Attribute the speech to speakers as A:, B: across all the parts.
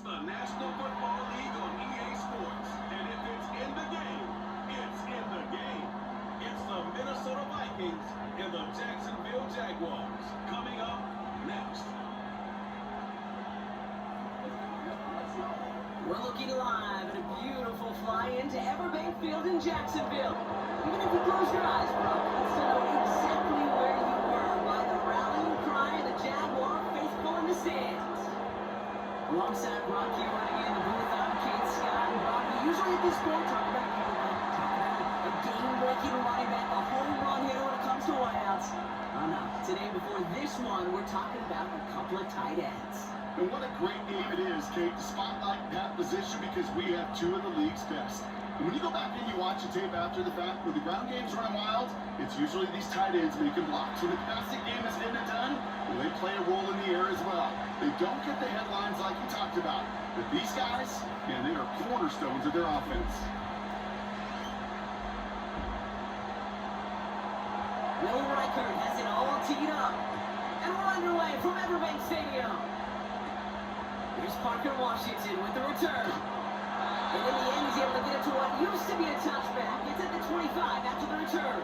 A: the National Football League on EA Sports. And if it's in the game, it's in the game. It's the Minnesota Vikings and the Jacksonville Jaguars. Coming up next.
B: We're looking live at a beautiful fly-in to Everbank Field in Jacksonville. Even if you close your eyes, Brock, you'll still know exactly where you were by the rallying cry of the Jaguar faithful in the stands. Alongside Brock here running in the booth, I'm Kate Scott. And Brock, we usually at this point talk about a game-breaking running back, a home run hitter when it comes to wideouts. Oh no, today before this one, we're talking about a couple of tight ends.
C: And what a great game it is, Kate, to spotlight that position because we have two of the league's best. And when you go back and you watch the tape after the fact, when the ground game's running wild, it's usually these tight ends making blocks. When the passing game is in and done, well, they play a role in the air as well. They don't get the headlines like we talked about. But these guys, man, they are cornerstones of their offense.
B: Will Reichert has it all teed up. And we're underway from Everbank Stadium. Here's Parker Washington with the return. And in the end, he's able to get it to what used to be a touchback. It's at the 25 after the return.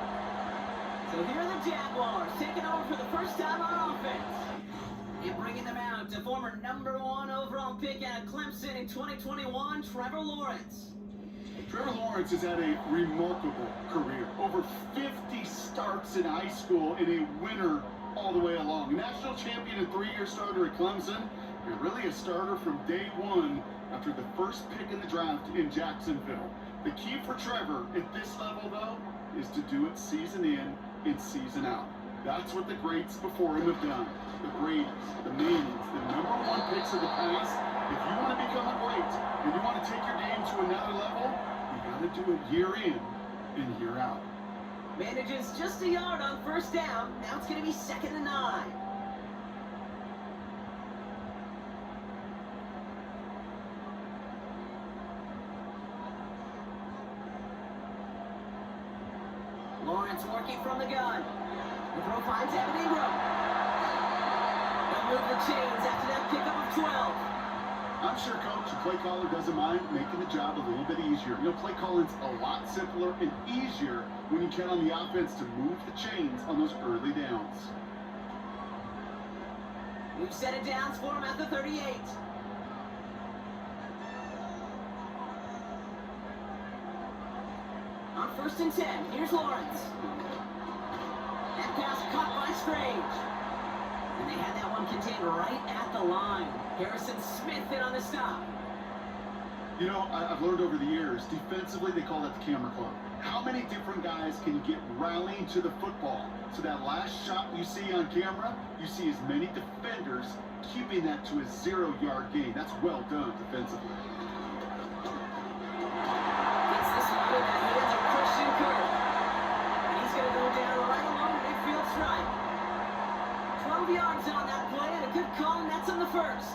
B: So here are the Jaguars taking over for the first time on offense. And bringing them out to former #1 overall pick out of Clemson in 2021, Trevor Lawrence.
C: Trevor Lawrence has had a remarkable career. Over 50 starts in high school and a winner all the way along. National champion and 3-year starter at Clemson. And really a starter from day one after the first pick in the draft in Jacksonville. The key for Trevor at this level, though, is to do it season in and season out. That's what the greats before him have done. The Brady's, the Mannings, the #1 picks of the past. If you want to become a great and you want to take your game to another level, you got to do it year in and year out.
B: Manages just a yard on first down. Now it's going to be 2nd and 9. Lawrence working from the gun. The throw finds Evan Ingram. They'll move the chains after that pickup of 12.
C: I'm sure Coach, the play caller, doesn't mind making the job a little bit easier. You know, play calling's a lot simpler and easier when you count on the offense to move the chains on those early downs.
B: We've set it downs for him at the 38. On 1st and 10, here's Lawrence. That pass caught by Strange. And they had that one contained right at the line. Harrison Smith in on the stop.
C: You know, I've learned over the years, defensively they call that the camera club. How many different guys can you get rallying to the football? So that last shot you see on camera, you see as many defenders keeping that to a 0-yard gain. That's well done defensively.
B: Gets this one in the hands of Christian Kirk. And he's going to go down right along midfield stripe. 12 yards on that play and a good call, and that's on the first.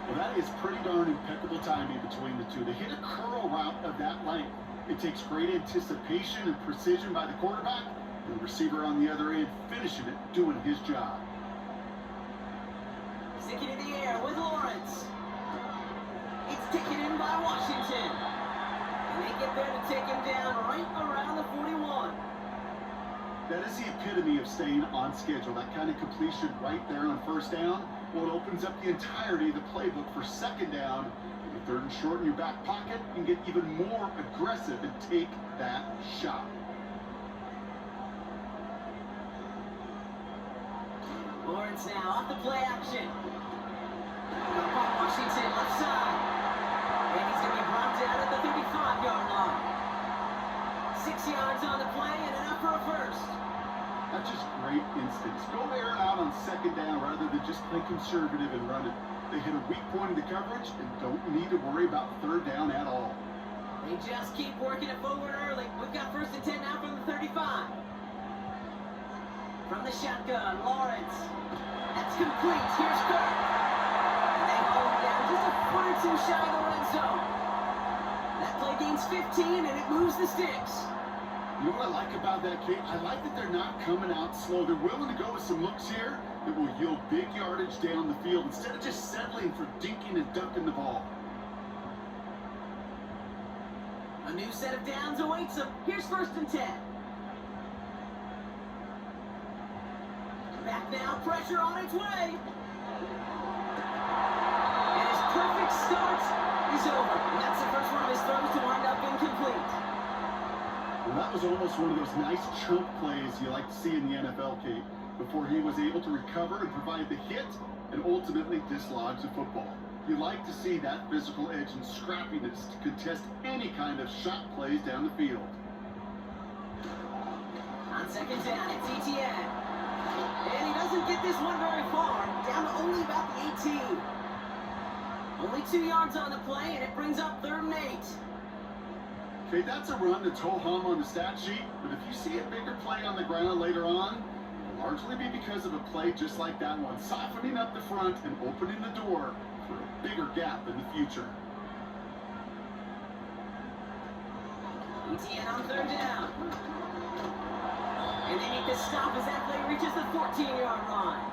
C: Well, that is pretty darn impeccable timing between the two. To hit a curl route of that length, it takes great anticipation and precision by the quarterback, and the receiver on the other end finishing it, doing his job.
B: Sticking in the air with Lawrence. It's taken in by Washington. And they get there to take him down right around the 41.
C: That is the epitome of staying on schedule. That kind of completion right there on first down. Well, it opens up the entirety of the playbook for 2nd down. And 3rd and short in your back pocket, you can get even more aggressive and take that shot.
B: Lawrence now off the play action. Up by Washington, left side. And he's going to be brought down at the 35-yard line. 6 yards on the play and enough for a first.
C: That's just great instincts. Go air it out on 2nd down rather than just play conservative and run it. They hit a weak point in the coverage and don't need to worry about 3rd down at all.
B: They just keep working it forward early. We've got 1st and 10 now from the 35. From the shotgun, Lawrence. That's complete. Here's Kirk. And they hold him down just a foot or two shy of the red zone. That play gains 15 and it moves the sticks.
C: You know what I like about that, Kate? I like that they're not coming out slow. They're willing to go with some looks here, that will yield big yardage down the field instead of just settling for dinking and dunking the ball.
B: A new set of downs awaits him. Here's 1st and 10. Back now, pressure on its way. And his perfect start is over. And that's the first one of his throws to wind up incomplete.
C: Well, that was almost one of those nice chunk plays you like to see in the NFL, Kate, before he was able to recover and provide the hit and ultimately dislodge the football. You like to see that physical edge and scrappiness to contest any kind of shot plays down the field.
B: On 2nd down, it's ETN. And he doesn't get this one very far, down to only about the 18. Only 2 yards on the play, and it brings up 3rd and 8.
C: Okay, that's a run that's ho-hum on the stat sheet, but if you see a bigger play on the ground later on, it'll largely be because of a play just like that one, softening up the front and opening the door for a bigger gap in the future.
B: ETN on 3rd down. And they make the stop as that play reaches the 14-yard line.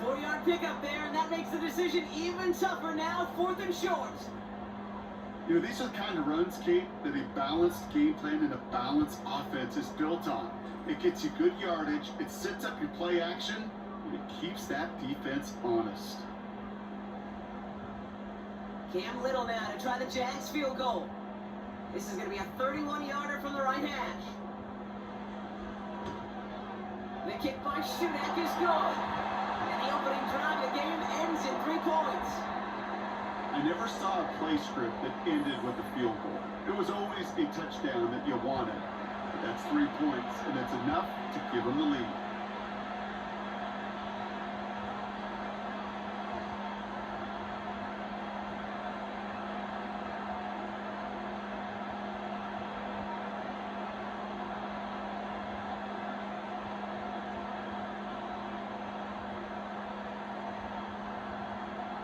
B: 4-yard pickup there, and that makes the decision even tougher now, 4th and short.
C: You know, these are the kind of runs, Kate, that a balanced game plan and a balanced offense is built on. It gets you good yardage, it sets up your play action, and it keeps that defense honest.
B: Cam Little now to try the Jags field goal. This is going to be a 31-yarder from the right hash. The kick by Shudak is good. And the opening drive of the game ends in 3 points.
C: I never saw a play script that ended with a field goal. It was always a touchdown that you wanted. But that's 3 points, and it's enough to give them the lead.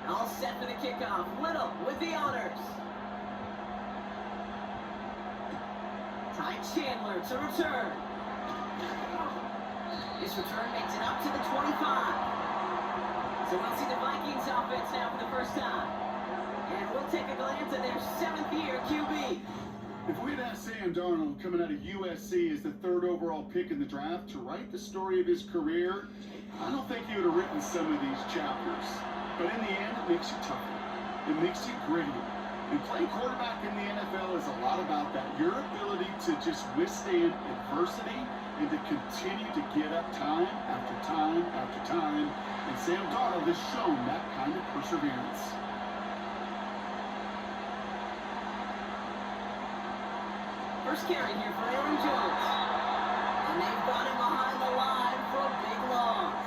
B: All set for the kickoff. Little with the honors. Ty Chandler to return. This return makes it up to the 25. So we'll see the Vikings offense now for the first time. And we'll take a glance at their 7th-year QB.
C: If we'd asked Sam Darnold coming out of USC as the 3rd overall pick in the draft to write the story of his career, I don't think he would have written some of these chapters. But in the end, it makes you tougher. It makes you grittier. And playing quarterback in the NFL is a lot about that. Your ability to just withstand adversity and to continue to get up time after time after time. And Sam Darnold has shown that kind of perseverance.
B: First carry here for Aaron Jones. And they've got him behind the line for a big loss.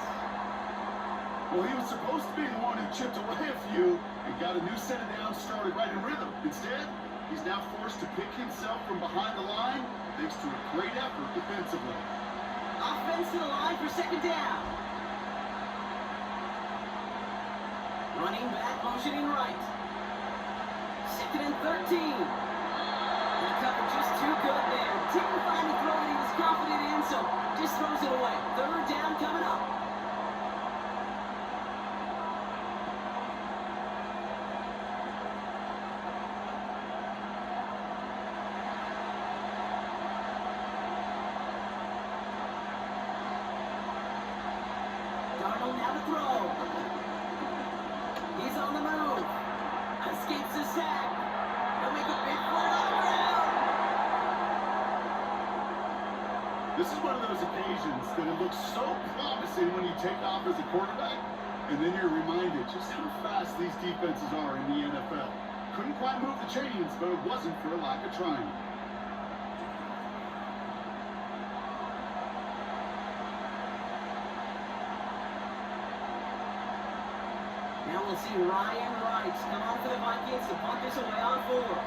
C: Well, he was supposed to be the one who chipped away a few and got a new set of downs started right in rhythm. Instead, he's now forced to pick himself from behind the line thanks to a great effort defensively.
B: Offense to the line for 2nd down. Running back, motioning right. 2nd and 13. And the cover just too good there. Didn't find the throw that he was confident in, so just throws it away. 3rd down coming up. Darnold now to throw. He's on the move. Escapes the sack. He'll make a big play on the ground.
C: This is one of those occasions that it looks so promising when you take off as a quarterback, and then you're reminded just how fast these defenses are in the NFL. Couldn't quite move the chains, but it wasn't for a lack of trying.
B: Now we'll see Ryan Wright come on for the Vikings to punt this away on 4th.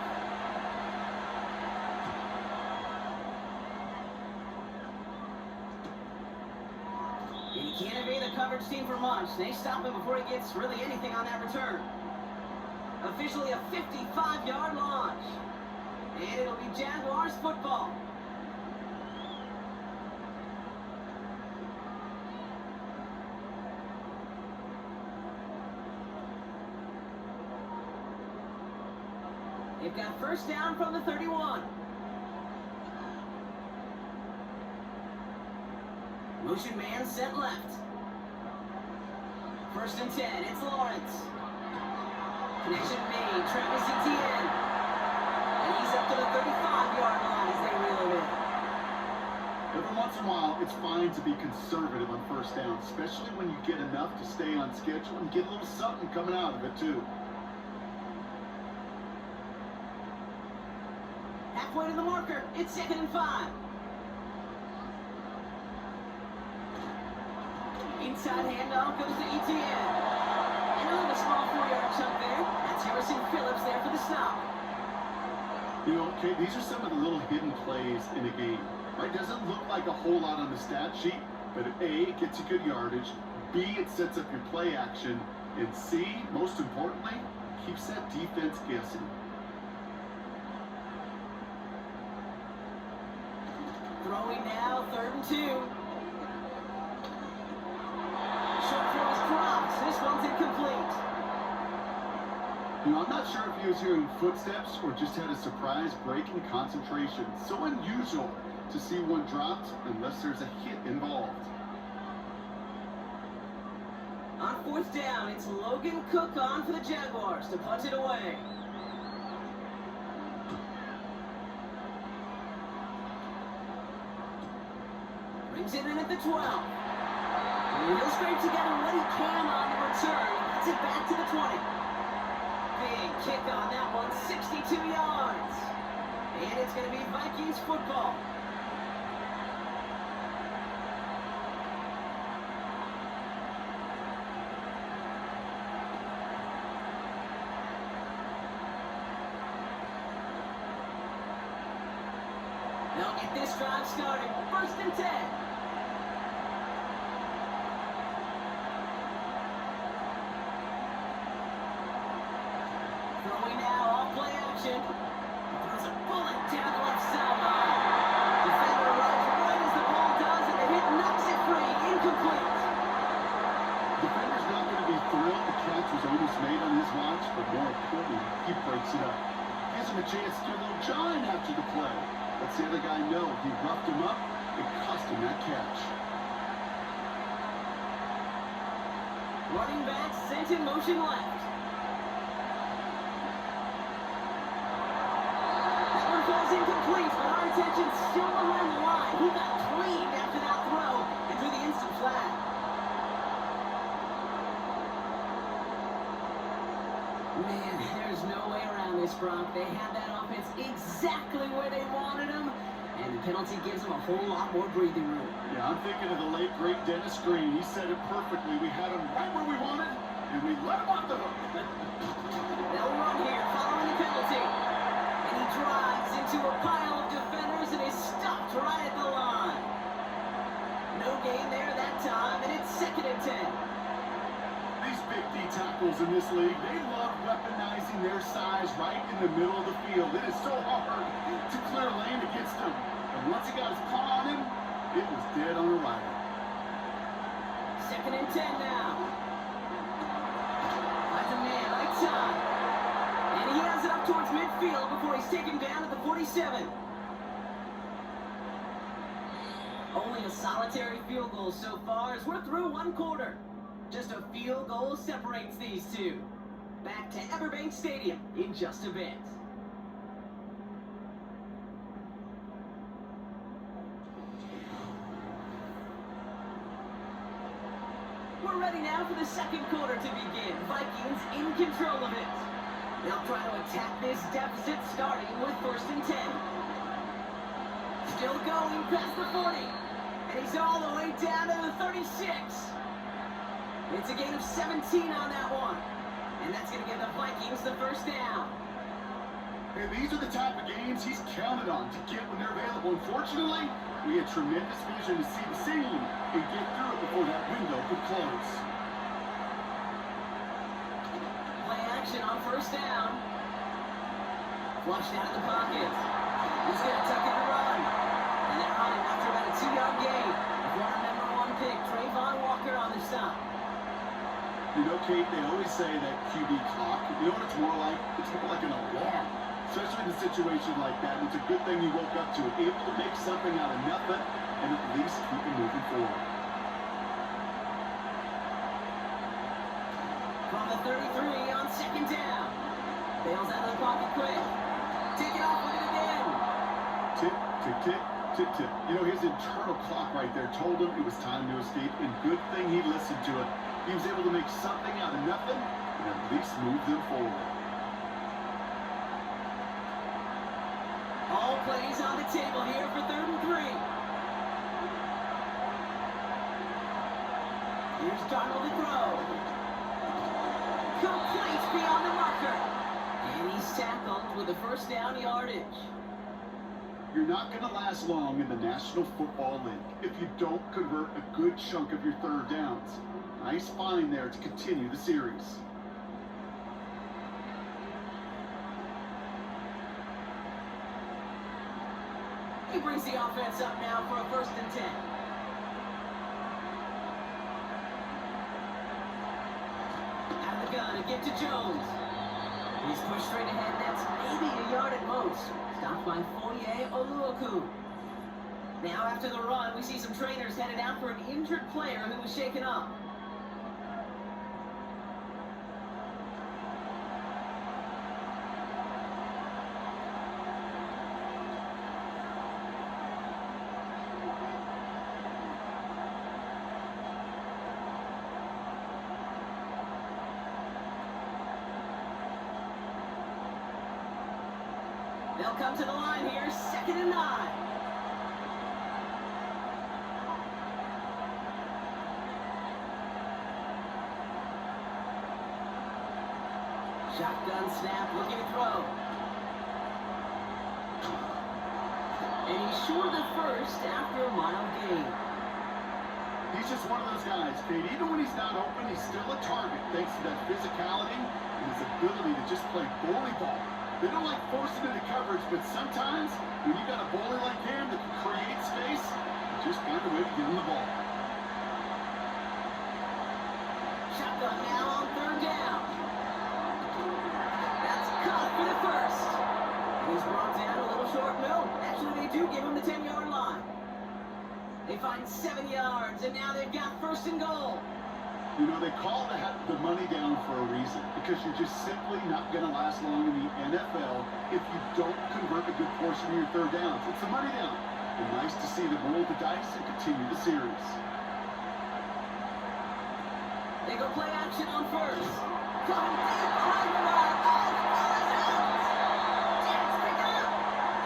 B: And he can't evade the coverage team for much. They stop him before he gets really anything on that return. Officially a 55-yard launch. And it'll be Jaguars football. They've got first down from the 31. Motion man set left. First and 10, it's Lawrence. Connection made, Travis Etienne. And he's up to the 35-yard line as they reel it in.
C: Every once in a while, it's fine to be conservative on first down, especially when you get enough to stay on schedule and get a little something coming out of it, too.
B: Halfway to the marker, it's 2nd and 5. Inside handoff goes to Etienne. And another small 4-yard chunk there. That's Harrison Phillips there for the stop.
C: You know, okay, these are some of the little hidden plays in a game. Right? Doesn't look like a whole lot on the stat sheet, but A, it gets you good yardage, B, it sets up your play action, and C, most importantly, keeps that defense guessing.
B: Throwing now, 3rd and 2. Short throw is dropped. This one's incomplete.
C: You know, I'm not sure if he was hearing footsteps or just had a surprise break in concentration. So unusual to see one dropped unless there's a hit involved.
B: On 4th down, it's Logan Cook on for the Jaguars to punt it away. Brings it in at the 12. And he'll scrape together what he can on the return. Gets it back to the 20. Big kick on that one, 62 yards. And it's going to be Vikings football. They'll get this drive started. 1st and 10. Throwing now, off play action. Throws a bullet down the left sideline. Defender runs right as the ball does, and the hit knocks it free. Incomplete.
C: Defender's not going to be thrilled the catch was almost made on his watch, but more importantly, he breaks it up. Gives him a chance to do a little jawing after the play. Lets the other guy know he roughed him up and cost him that catch.
B: Running back sent in motion left. That one falls incomplete, but our attention's still around the line. He got cleaned after that throw and drew the instant flag. Man, there's no way around this, Brock. They had that offense exactly where they wanted them, and the penalty gives them a whole lot more breathing room.
C: Yeah, I'm thinking of the late, great Dennis Green. He said it perfectly. We had him right where we wanted, and we let him off the hook.
B: They'll run here following the penalty, and he drives into a pile of defenders and is stopped right at the line. No gain there that time, and it's 2nd and 10.
C: These big D tackles in this league, they love weaponizing their size right in the middle of the field. It is so hard to clear lane against him. And once he got his paw on him, it was dead on arrival.
B: 2nd and 10 now. Finds a man, right side. And he has it up towards midfield before he's taken down at the 47. Only a solitary field goal so far as we're through 1 quarter. Just a field goal separates these two. Back to Everbank Stadium in just a bit. We're ready now for the 2nd quarter to begin. Vikings in control of it. They'll try to attack this deficit starting with 1st and 10. Still going past the 40. And he's all the way down to the 36. It's a gain of 17 on that one. And that's going to give the Vikings the 1st down.
C: Hey, these are the type of games he's counted on to get when they're available. Unfortunately, we had tremendous vision to see the seam and get through it before that window could close.
B: Play action on 1st down. Flushed out of the pocket. He's going to tuck it and run. And they're on him after about a 2-yard gain. Former number 1 pick, Trayvon Walker on the stop.
C: You know, Kate, they always say that QB clock. You know what it's more like? It's more like an alarm. Especially in a situation like that. And it's a good thing you woke up to it. Able to make something out of nothing and at least keep it moving forward.
B: From the 33 on second down. Bails out of the pocket quick. Take it off with it again.
C: Tick, tick, tick, tick, tick. You know, his internal clock right there told him it was time to escape. And good thing he listened to it. He was able to make something out of nothing and at least move them forward.
B: All plays on the table here for 3rd and 3. Here's Darnold to throw. Complete beyond the marker. And he's tackled with the first down yardage.
C: You're not going to last long in the National Football League if you don't convert a good chunk of your 3rd downs. Nice find there to continue the series.
B: He brings the offense up now for a 1st and 10. Out of the gun, a give to Jones. He's pushed straight ahead, that's maybe a yard at most. Stopped by Foye Oluoku. Now after the run, we see some trainers headed out for an injured player who was shaken up. They'll come to the line here, 2nd and 9. Shotgun snap, looking to throw. And he's short of the first after a mile gain.
C: He's just one of those guys, Kate. Even when he's not open, he's still a target thanks to that physicality and his ability to just play bully ball. They don't like forcing into coverage, but sometimes when you got a bully like him that can create space, you just find a way to get him the ball.
B: Shotgun now on 3rd down. That's caught for the first. He's brought down a little short. No, actually they do give him the 10-yard line. They find 7 yards, and now they've got 1st and goal.
C: You know, they call the money down for a reason, because you're just simply not going to last long in the NFL if you don't convert a good portion of your 3rd downs. It's the money down. And nice to see them roll the dice and continue the series.
B: They go play action on 1st. Coming deep behind the line. Oh, Jets pick it up.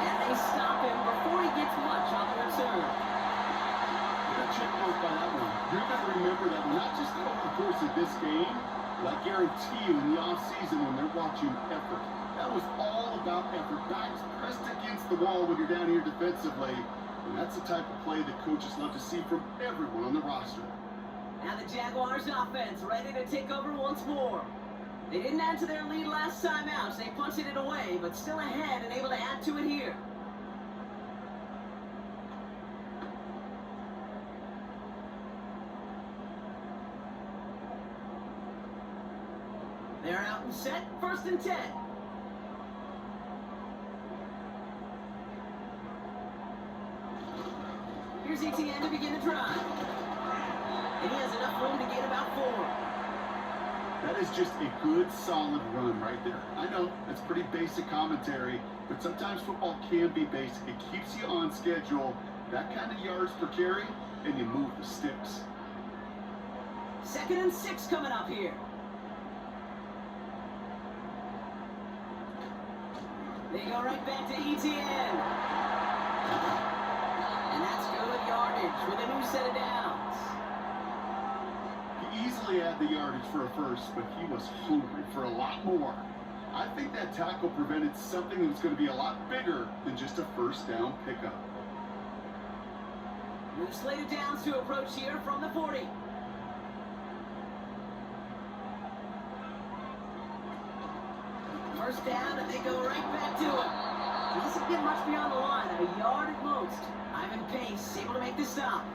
B: And they stop him before he gets much on the return.
C: Check mark by that one. You're going to remember that not just over the course of this game, but I guarantee you in the offseason when they're watching effort. That was all about effort. Backs pressed against the wall when you're down here defensively. And that's the type of play that coaches love to see from everyone on the roster.
B: Now the Jaguars offense ready to take over once more. They didn't add to their lead last time out, so they punted it away, but still ahead and able to add to it here. They're out and set, 1st and 10. Here's ETN to begin the drive. And he has enough room to get about 4.
C: That is just a good, solid run right there. I know, that's pretty basic commentary, but sometimes football can be basic. It keeps you on schedule, that kind of yards per carry, and you move the sticks.
B: 2nd and 6 coming up here. They go right back to ETN. And that's good yardage with a new set of downs.
C: He easily had the yardage for a first, but he was hungry for a lot more. I think that tackle prevented something that was going to be a lot bigger than just a 1st down pickup.
B: New slate of downs to approach here from the 40. First down, and they go right back to it. He doesn't get much beyond the line, a yard at most. Ivan Pace able to make the stop.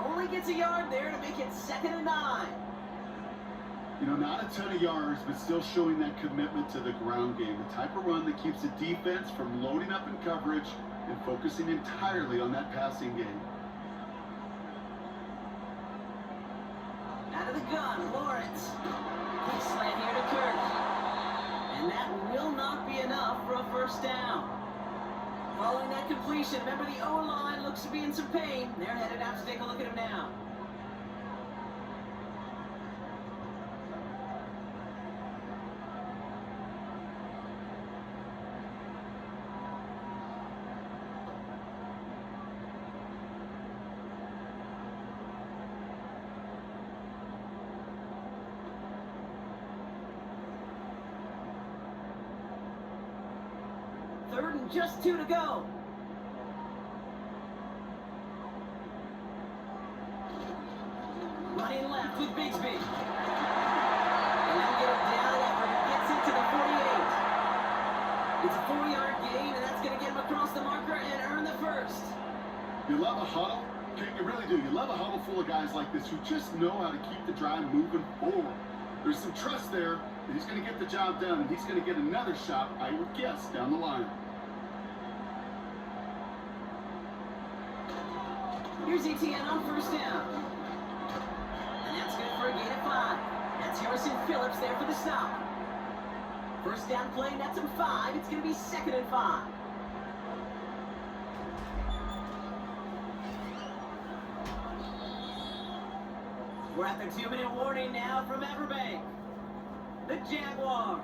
B: Only gets a yard there to make it 2nd and 9.
C: You know, not a ton of yards, but still showing that commitment to the ground game. The type of run that keeps the defense from loading up in coverage and focusing entirely on that passing game.
B: Out of the gun, Lawrence. Quick slant here to Kirk. And that will not be enough for a first down. Following that completion, remember the O-line looks to be in some pain. They're headed out to take a look at him now. Third and just 2 to go. Running left with Bigsby. And they'll get him down after he gets into the 48. It's a 4-yard gain, and that's going to get him across the marker and earn the first.
C: You love a huddle? Okay, you really do. You love a huddle full of guys like this who just know how to keep the drive moving forward. There's some trust there that he's going to get the job done, and he's going to get another shot, I would guess, down the line.
B: Here's ETN on first down. And that's good for a gain of 5. That's Harrison Phillips there for the stop. First down play, that's him 5. It's going to be 2nd and 5. We're at the 2-minute warning now from Everbank. The Jaguars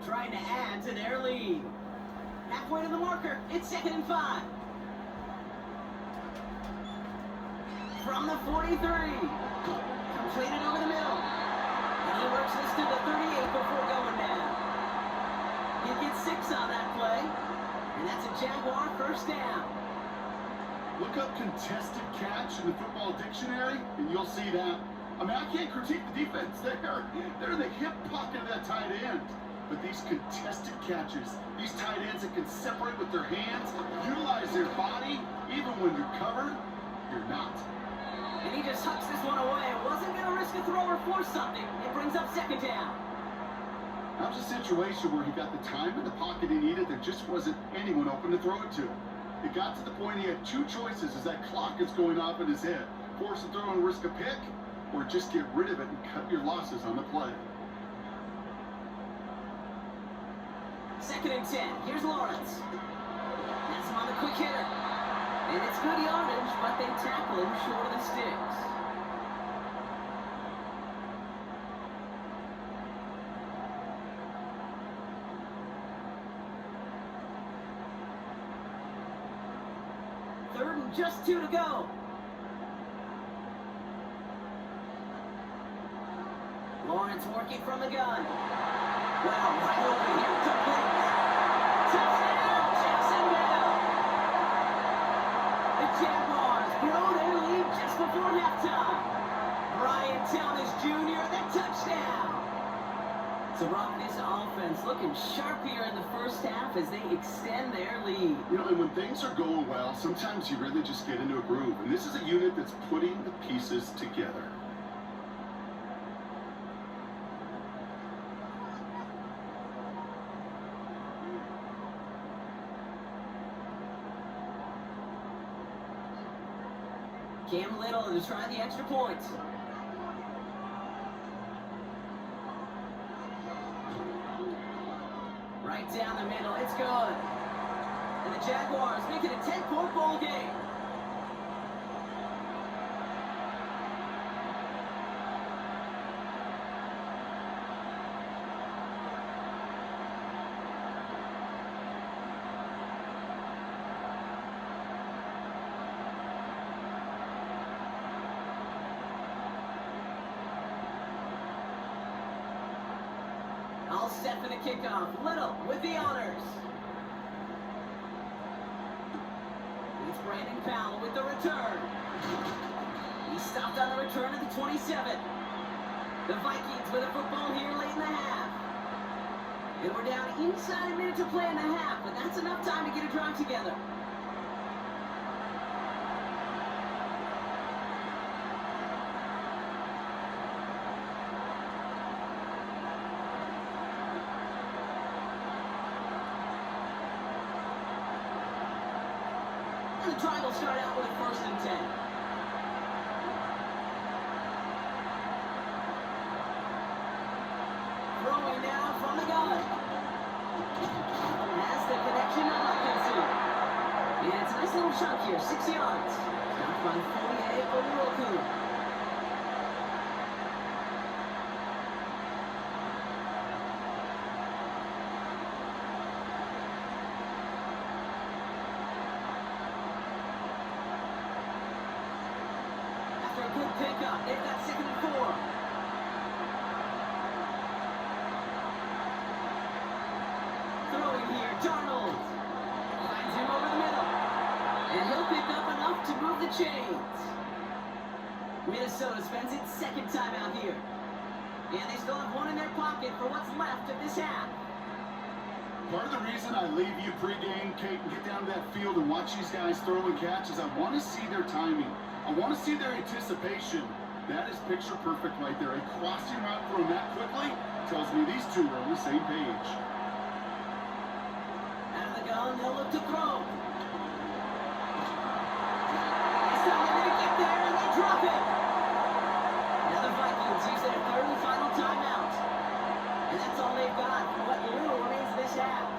B: trying to add to their lead. Halfway to the marker, it's 2nd and 5. From the 43. Completed over the middle. And he works this to the 38 before going down. He gets 6 on that play. And that's a Jaguar first down.
C: Look up contested catch in the football dictionary, and you'll see that. I mean, I can't critique the defense. They're in the hip pocket of that tight end. But these contested catches, these tight ends that can separate with their hands, utilize their body, even when you're covered, you're not.
B: And he just hucks this one away. Wasn't going to risk a throw or force something. It brings up 2nd down.
C: That was a situation where he got the time in the pocket he needed. There just wasn't anyone open to throw it to. It got to the point he had 2 choices as that clock is going off in his head. Force a throw and risk a pick, or just get rid of it and cut your losses on the play.
B: 2nd and 10. Here's Lawrence. That's him on the quick hitter. And it's good yardage, but they tackle him short of the sticks. Third and just 2 to go. Lawrence working from the gun. Wow, wide open here, complete. Touchdown, Jacksonville! The Jaguars grow their lead just before halftime. Brian Thomas Jr., the touchdown! So, Brock, this offense looking sharp here in the first half as they extend their lead.
C: You know, and when things are going well, sometimes you really just get into a groove. And this is a unit that's putting the pieces together.
B: Cam Little to try the extra point. Right down the middle, it's good. And the Jaguars make it a 10-point ball game. All set for the kickoff. Little with the honors. It's Brandon Powell with the return. He stopped on the return at the 27. The Vikings with a football here late in the half. And we're down inside a minute to play in the half, but that's enough time to get a drive together. And the drive will start out with a 1st and 10. Throwing now from the gun. Has the connection to Hawkinson. And it's a nice little chunk here, 6 yards. Stopped by 48 over Roku. After a good pickup, they've got 2nd and 4. Throwing here, Darnold. Finds him over the middle. And he'll pick up enough to move the chains. Minnesota spends its 2nd time out here. And they still have 1 in their pocket for what's left of this half.
C: Part of the reason I leave you pregame, Kate, and get down to that field and watch these guys throw and catch is I want to see their timing. I want to see their anticipation. That is picture perfect right there. A crossing route thrown that quickly tells me these two are on the same page.
B: Out of the gun, they'll look to throw. This time they're going to get there, and they drop it. Now the Vikings use their 3rd and final timeout. And that's all they've got for what little remains of this half.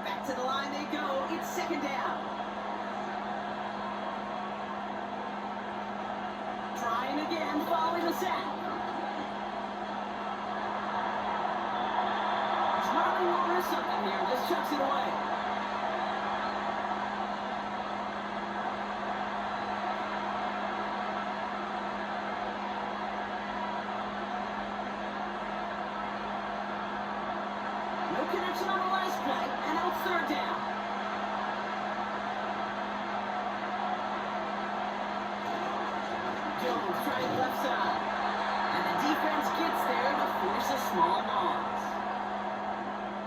B: Back to the line they go. It's 2nd down. Trying again, following the sack. Smartly will risk something here. Just chucks it away. No connection on the last play, and now it's 3rd down. Jones trying left side. And the defense gets there to force a small loss.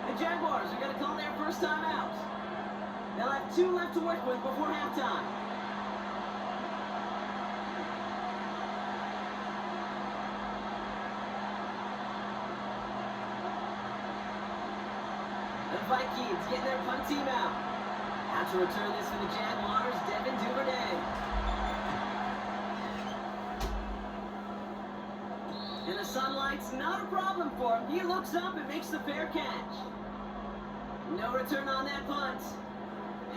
B: The Jaguars are going to call their 1st time out. They'll have 2 left to work with before halftime. The Vikings getting their punt team out. Out to return this for the Jaguars, Devin Duvernay. And the sunlight's not a problem for him. He looks up and makes the fair catch. No return on that punt.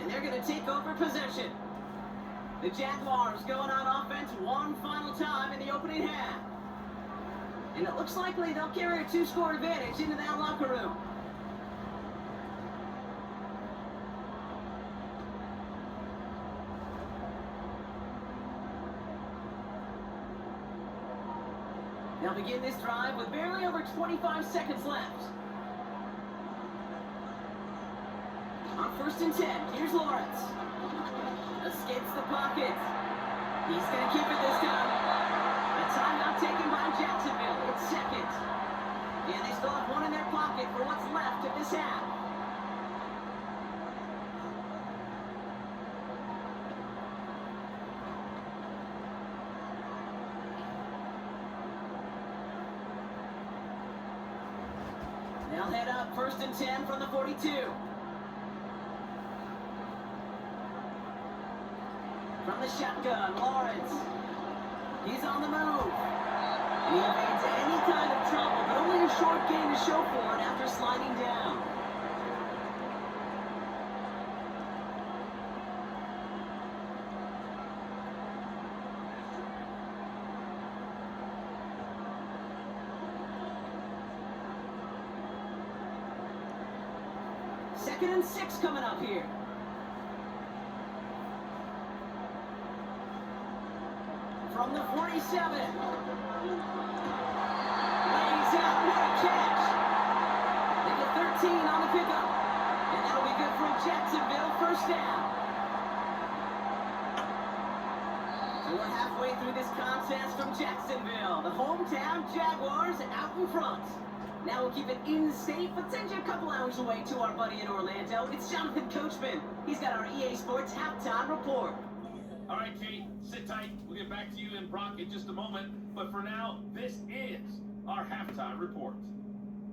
B: And they're going to take over possession. The Jaguars going on offense 1 final time in the opening half. And it looks likely they'll carry a 2-score advantage into that locker room. They'll begin this drive with barely over 25 seconds left. On 1st and 10, here's Lawrence. Escapes the pocket. He's going to keep it this time. A timeout taken by Jacksonville. It's 2nd. And they still have 1 in their pocket for what's left of this half. They'll head up 1st and 10 from the 42. From the shotgun, Lawrence. He's on the move. And he evades any kind of trouble, but only a short gain to show for it after sliding down. Second and 6 coming up here. From the 47. Lays out, what a catch. They get 13 on the pickup. And that'll be good for Jacksonville, 1st down. So we're halfway through this contest from Jacksonville. The hometown Jaguars out in front. Now we'll keep it in-state, but send you a couple hours away to our buddy in Orlando. It's Jonathan Coachman. He's got our EA Sports halftime report.
A: All right, Kate, sit tight. We'll get back to you and Brock in just a moment. But for now, this is our halftime report.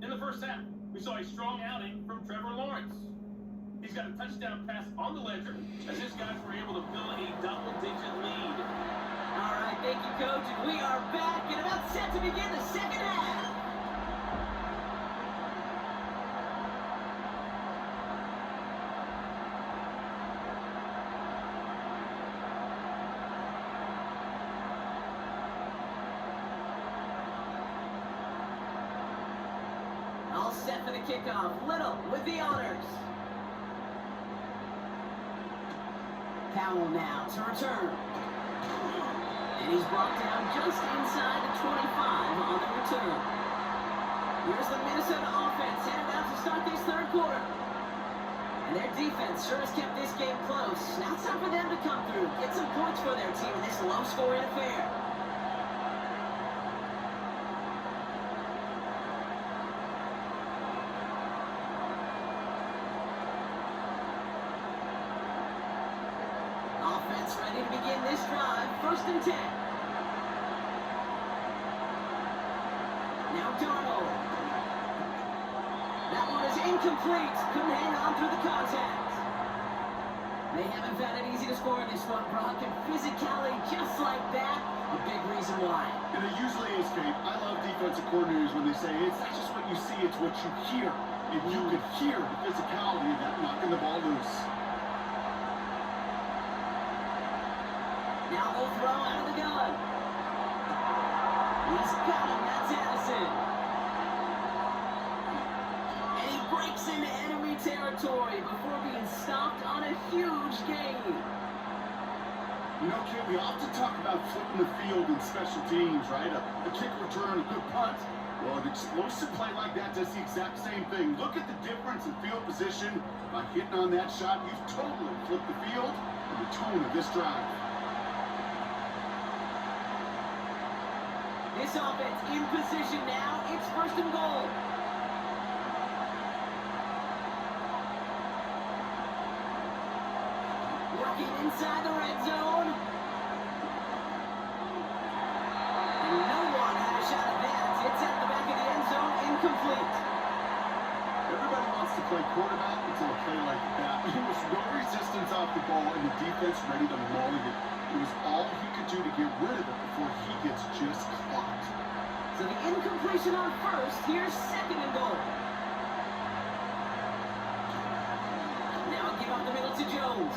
A: In the first half, we saw a strong outing from Trevor Lawrence. He's got a touchdown pass on the ledger as his guys were able to build a double-digit lead.
B: All right, thank you, Coach. And we are back and about set to begin the second half. All set for the kickoff. Little with the honors. Powell now to return. And he's brought down just inside the 25 on the return. Here's the Minnesota offense headed out to start this third quarter. And their defense sure has kept this game close. Now it's time for them to come through, get some points for their team in this low-scoring affair. Offense ready to begin this drive. 1st and 10. Now Darnold. That one is incomplete. Couldn't hang on through the contact. They haven't found it easy to score in this one, Brock. And physicality just like that, a big reason why.
C: And it usually is, Kate. I love defensive coordinators when they say it's not just what you see, it's what you hear. And you could hear the physicality of that knocking the ball loose.
B: Now they'll throw out of the gun. He's got him. That's Addison. And he breaks into enemy territory before being stopped on a huge gain.
C: You know, Kate, we often talk about flipping the field in special teams, right? A kick return, a good punt. Well, an explosive play like that does the exact same thing. Look at the difference in field position. By hitting on that shot, you've totally flipped the field and the tone of this drive.
B: This offense in position now. It's 1st and goal. Working inside the red zone. And no one had a shot at that. It's at the back of the end zone. Incomplete.
C: Everybody wants to play quarterback until a play like that. There was no resistance off the ball and the defense ready to maul it. It was all he could do to get rid of it before he gets just clocked.
B: So the incompletion on 1st. Here's 2nd and goal. Now give up the middle to Jones.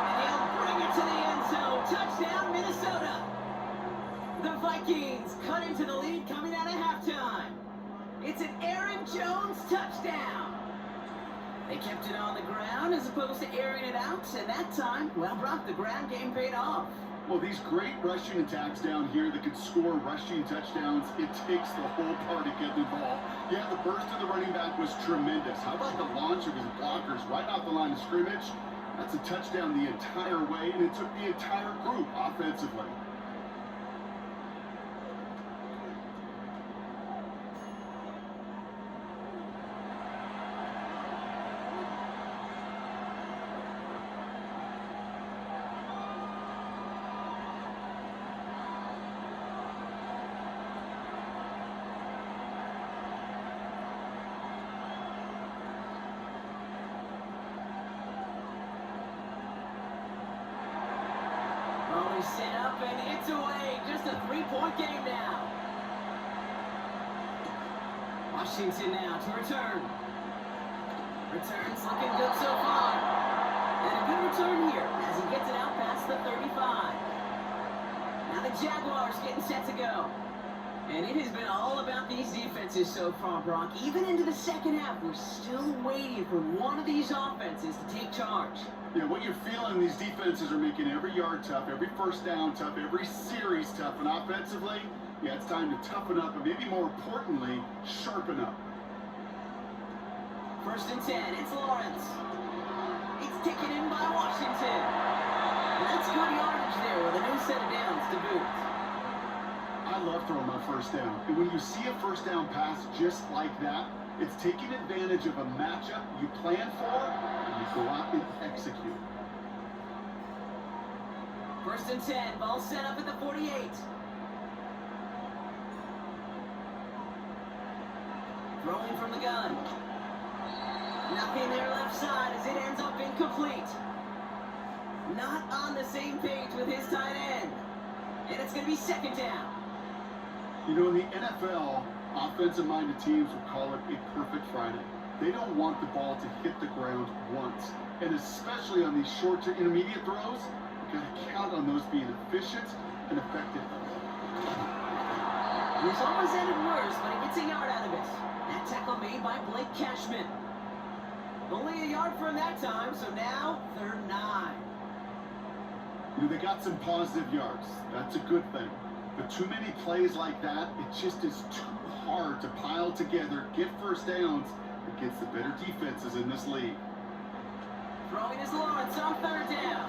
B: And he'll bring it to the end zone. Touchdown, Minnesota. The Vikings cut into the lead coming out of halftime. It's an Aaron Jones touchdown. They kept it on the ground as opposed to airing it out. And that time, well, Brock, the ground game paid off.
C: Well, these great rushing attacks down here that could score rushing touchdowns, it takes the whole party getting involved. Yeah, the burst of the running back was tremendous. How about the launch of his blockers right off the line of scrimmage? That's a touchdown the entire way, and it took the entire group offensively.
B: Only set up and it's away. Just a 3-point game now. Washington now to return. Returns looking good so far. And a good return here as he gets it out past the 35. Now the Jaguars getting set to go. And it has been all about these defenses so far, Brock. Even into the second half, we're still waiting for one of these offenses to take charge.
C: Yeah, what you're feeling, these defenses are making every yard tough, every first down tough, every series tough. And offensively, yeah, it's time to toughen up and maybe more importantly, sharpen up.
B: 1st and 10, it's Lawrence. It's taken in by Washington. And that's good yardage there with a new set of downs to boot.
C: I love throwing my first down. And when you see a first down pass just like that, it's taking advantage of a matchup you plan for and you go out and execute.
B: First and 10, ball set up at the 48. Throwing from the gun. Nothing there left side as it ends up incomplete. Not on the same page with his tight end. And it's going to be second down.
C: You know, in the NFL, offensive-minded teams would call it a perfect Friday. They don't want the ball to hit the ground once. And especially on these short to intermediate throws, you got to count on those being efficient and effective.
B: It was almost ended worse, but he gets a yard out of it. That tackle made by Blake Cashman. Only a yard from that time, so now 3rd and 9.
C: You know, they got some positive yards. That's a good thing. But too many plays like that, it just is too hard to pile together, get first downs against the better defenses in this league.
B: Throwing his Lawrence on 3rd down.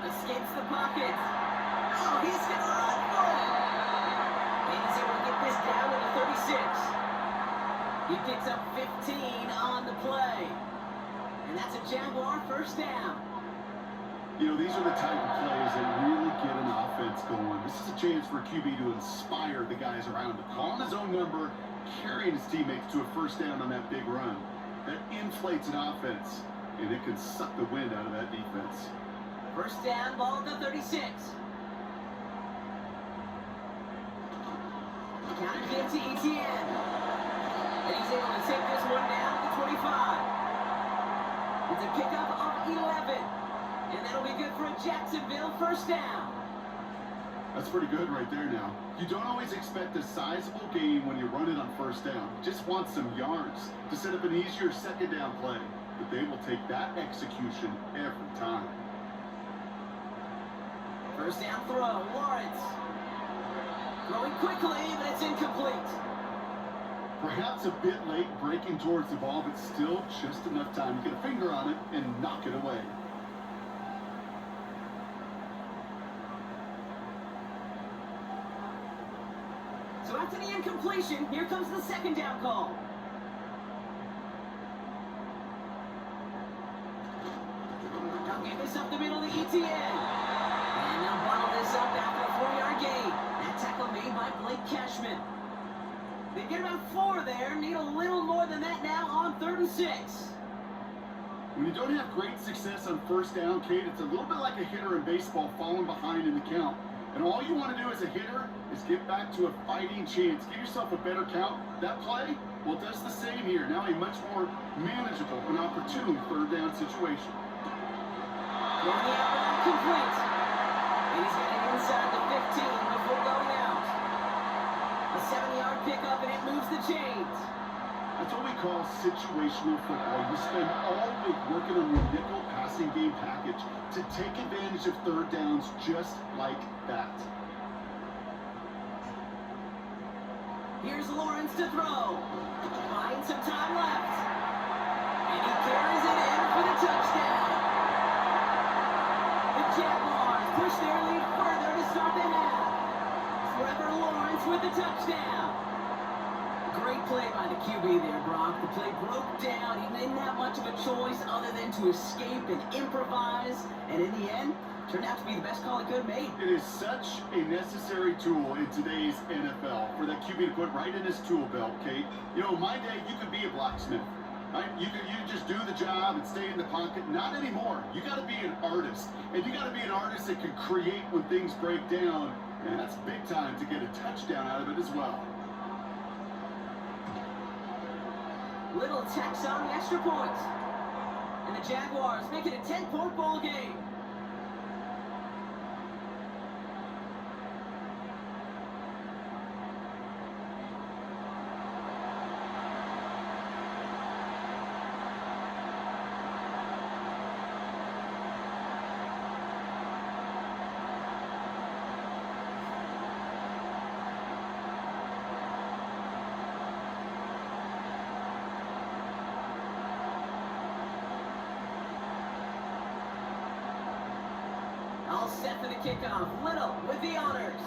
B: Escapes the pocket. Oh, he's going to run for it. And he's able to get this down to the 36. He picks up 15 on the play. And that's a Jaguar first down.
C: You know, these are the type of plays that really get an offense going. This is a chance for a QB to inspire the guys around him. Calling his own number, carrying his teammates to a first down on that big run. That inflates an offense, and it can suck the wind out of that defense.
B: First down, ball at the 36. Counter give to ETN. And he's able to take this one down to 25. It's a pickup of 11. And that'll be good for a Jacksonville first down.
C: That's pretty good right there now. You don't always expect a sizable gain when you run it on first down. Just want some yards to set up an easier second down play. But they will take that execution every time.
B: First down throw, Lawrence. Throwing quickly, but it's incomplete.
C: Perhaps a bit late breaking towards the ball, but still just enough time to get a finger on it and knock it away.
B: So after the incompletion, here comes the second down call. Now give this up the middle to ETN. And they'll bottle this up after a 4-yard gain. That tackle made by Blake Cashman. They get about 4 there, need a little more than that now on 3rd and 6.
C: When you don't have great success on first down, Kate, it's a little bit like a hitter in baseball falling behind in the count. And all you want to do as a hitter is get back to a fighting chance. Give yourself a better count. That play, well, does the same here. Now a much more manageable and opportune 3rd down situation.
B: Going out without complete. And he's getting inside the 15 before going out. A 7-yard pickup, and it moves the chains.
C: That's what we call situational football. You spend all week working on your nickel passing game package to take advantage of 3rd downs just like that.
B: Here's Lawrence to throw. Finds some time left. And he carries it in for the touchdown. The Jaguars push their lead further to start the half. Trevor Lawrence with the touchdown. Great play by the QB there, Brock. The play broke down. He didn't have much of a choice other than to escape and improvise. And in the end, turned out to be the best call he could have made.
C: It is such a necessary tool in today's NFL for that QB to put right in his tool belt, Kate. You know, in my day, you could be a blacksmith. Right? You just do the job and stay in the pocket. Not anymore. You got to be an artist. And you got to be an artist that can create when things break down. And that's big time to get a touchdown out of it as well.
B: Little tacks on the extra point. And the Jaguars make it a 10-point ball game. All set for the kickoff. Little with the honors.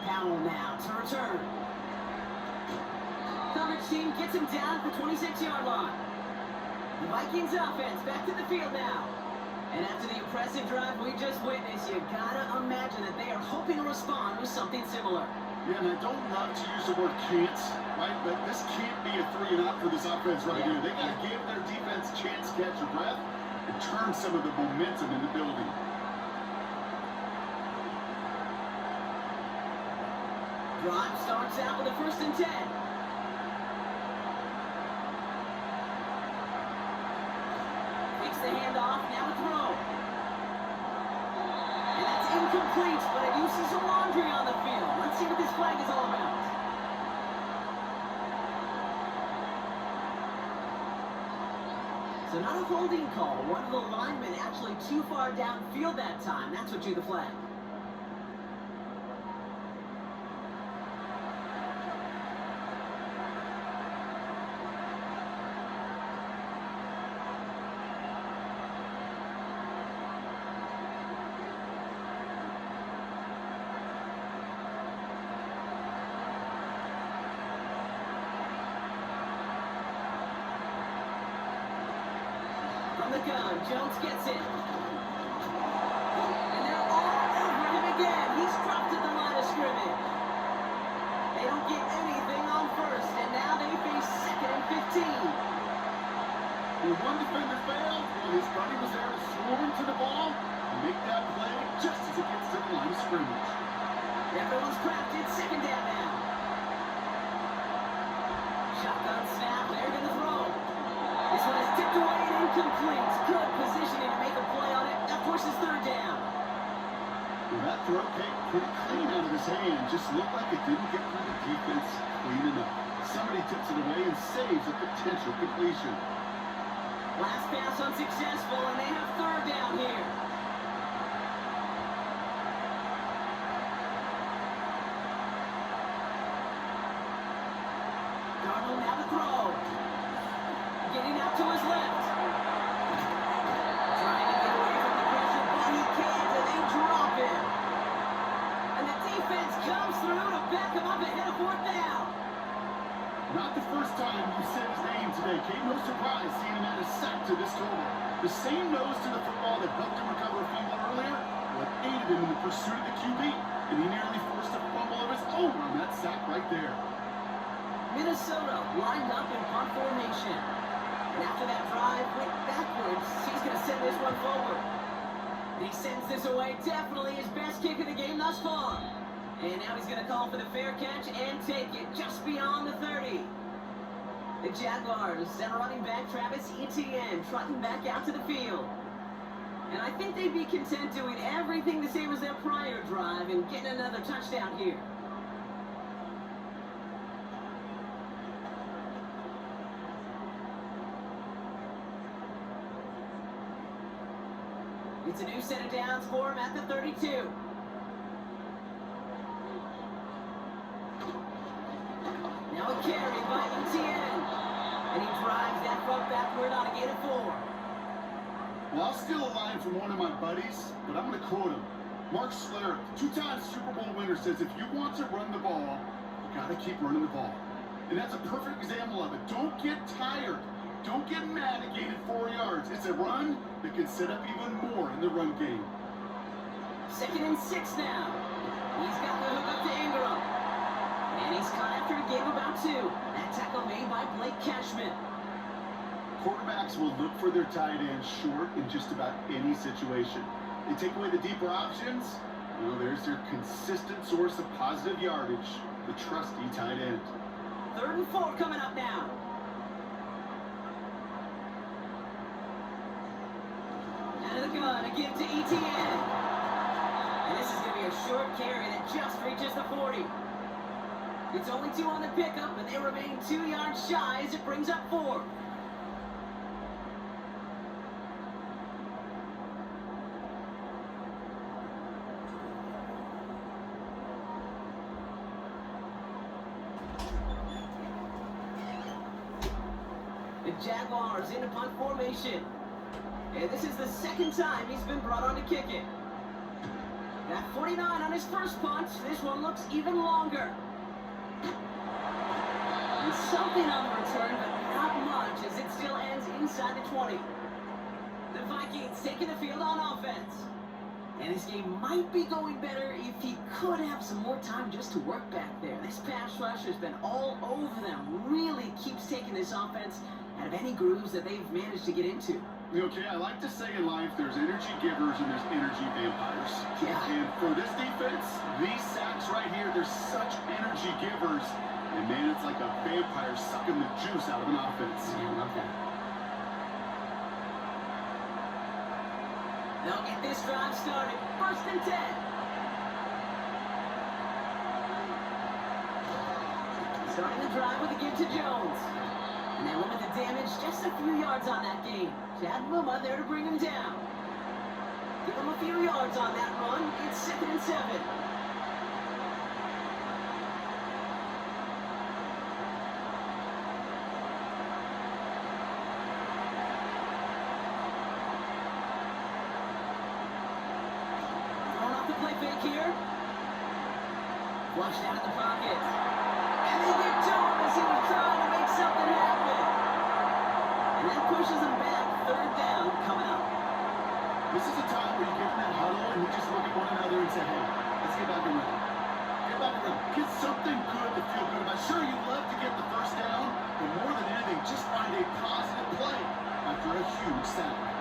B: Powell now to return. Coverage team gets him down at the 26-yard line. The Vikings offense back to the field now. And after the impressive drive we just witnessed, you gotta imagine that they are hoping to respond with something similar.
C: Yeah, and I don't love to use the word can't, right? But this can't be a 3-and-out for this offense right here. They got to give their defense a chance to catch a breath and turn some of the momentum in the building.
B: Drive starts out with a 1st and 10. Takes the handoff, now a throw. And that's incomplete, but it uses some laundry on the field. Let's see what this flag is all about. So not a holding call. One of the linemen actually too far downfield that time. That's what drew the flag. From the gun, Jones gets it. And they're all over him again. He's dropped at the line of scrimmage. They don't get anything on 1st, and now they face 2nd and 15.
C: When one defender failed, well, his buddy was there to swarm to the ball and make that play just as it gets to the line of scrimmage.
B: Everyone's crafted, 2nd down now. Shotgun snap, they're going to throw. This one is tipped away and incomplete. Good positioning to make a play on it. That pushes 3rd down.
C: Well, that throw came pretty clean out of his hand. Just looked like it didn't get through the defense clean enough. Somebody tips it away and saves a potential completion.
B: Last pass unsuccessful, and they have 3rd down here. Darnold now the throw. Getting out to his left. Trying to get away from the pressure, but he can't, and they drop him. And the defense comes through to back him up ahead of 4th down.
C: Not the first time you've said his name today. Came no surprise seeing him add a sack to this total. The same nose to the football that helped him recover a fumble earlier, what aided him in the pursuit of the QB, and he nearly forced a fumble of his own on that sack right there.
B: Minnesota lined up in punt formation. And after that drive went backwards, he's going to send this one forward. And he sends this away, definitely his best kick of the game thus far. And now he's going to call for the fair catch and take it just beyond the 30. The Jaguars send running back Travis Etienne trotting back out to the field. And I think they'd be content doing everything the same as their prior drive and getting another touchdown here. It's a new set of downs for him at the 32. Now a carry by Etienne. And he drives that front backward on a gain of 4.
C: Well, I'll steal a line from one of my buddies, but I'm going to quote him. Mark Schlereth, 2-time Super Bowl winner, says if you want to run the ball, you got to keep running the ball. And that's a perfect example of it. Don't get tired. Don't get mad at gaining 4 yards. It's a run that can set up even more in the run game.
B: 2nd and 6 now. He's got the hook up to Ingram. And he's caught after a game about 2. That tackle made by Blake Cashman.
C: Quarterbacks will look for their tight end short in just about any situation. They take away the deeper options. Well, there's their consistent source of positive yardage, the trusty tight end.
B: 3rd and 4 coming up now. Out of the gun, again to Etienne. And this is going to be a short carry that just reaches the 40. It's only 2 on the pickup, and they remain 2 yards shy as it brings up 4. The Jaguars into punt formation. And this is the 2nd time he's been brought on to kick it. At 49 on his first punt, this one looks even longer. And something on the return, but not much, as it still ends inside the 20. The Vikings It's taking the field on offense. And this game might be going better if he could have some more time just to work back there. This pass rush has been all over them. Really keeps taking this offense out of any grooves that they've managed to get into.
C: Okay, I like to say in life there's energy givers and there's energy vampires.
B: Yeah.
C: And for this defense, these sacks right here, they're such energy givers. And man, it's like a vampire sucking the juice out of an offense.
B: Yeah, I love that. They'll get this drive started. 1st and 10. Starting the drive with a give to Jones. And they limit the damage just a few yards on that game. Chad Muma there to bring him down. Give him a few yards on that run. It's 2nd and 7. Play fake here. Flushed out of the pocket. And they get Jones as he was trying to make something happen. And that pushes him back. 3rd down coming up.
C: This is a time where you get in that huddle and you just look at one another and say, hey, let's get back and run. Get back and run. Get something good to feel good about. Sure, you'd love to get the 1st down, but more than anything, just find a positive play after a huge sack.